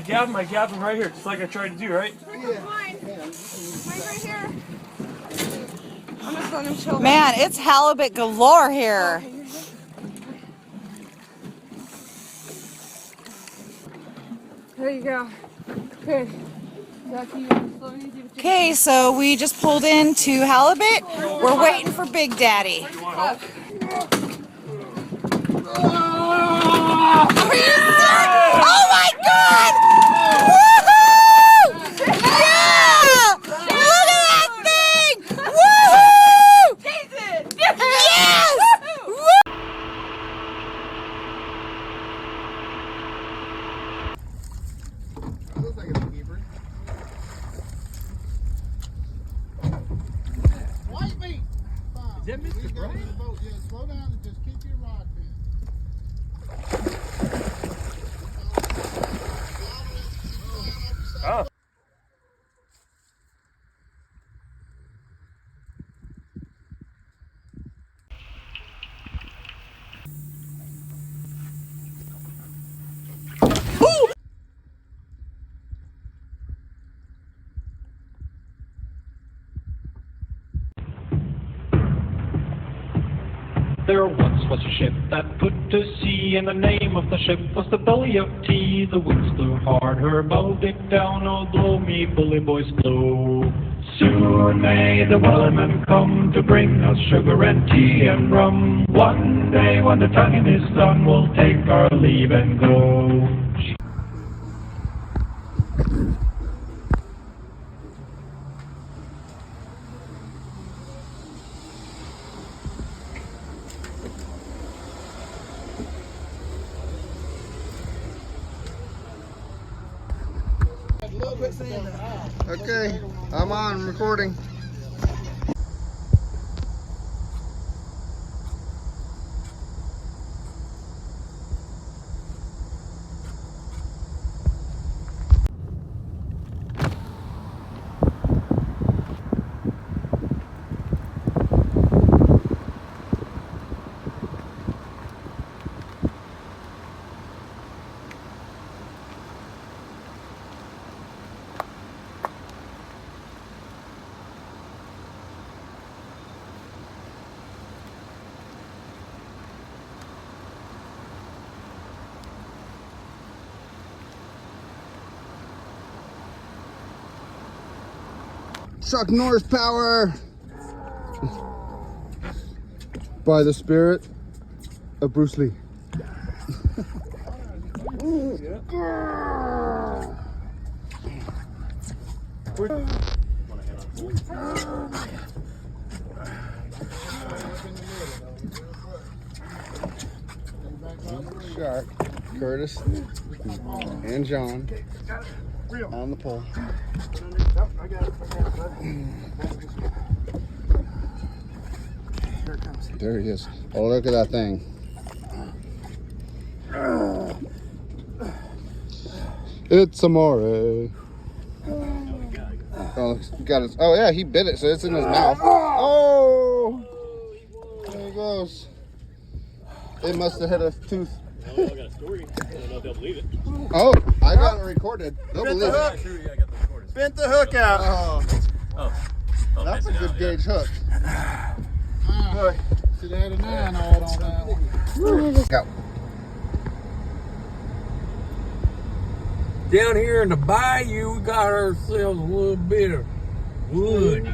gab him right here, just like I tried to do, right? Yeah. Mine right here. I'm just letting him chill. Man, it's halibut galore here. There you go. Okay. Okay, so we just pulled into halibut. We're waiting for Big Daddy. You want help? Oh my God! Woohoo! Yeah! Look at that thing! Woohoo! Yes! Looks like a keeper. White meat! Is that Mr. Brian? Yeah, slow down and just keep your rod bent. Oh. There once was a ship that put to sea, and the name of the ship was the Belly of Tea. The winds blew hard, her bow dipped down, oh blow me bully boys blow. Soon may the wellerman come to bring us sugar and tea and rum. One day when the tonguing is done, we'll take our leave and go. Okay, I'm on recording. Chuck Norris power by the spirit of Bruce Lee. Shark, Curtis, and John on the pole. There he is. Oh, look at that thing. It's amore. Oh, got his. Oh yeah, he bit it, so it's in his mouth. Oh, there he goes. It must have hit a tooth. I got a story. I don't know if they'll believe it. Oh, I got it recorded. They'll believe it. Bent the hook out. Oh, that's a good gauge hook. Should have had a 9 all on that one. Go. Down here in the bayou, we got ourselves a little bit of wood.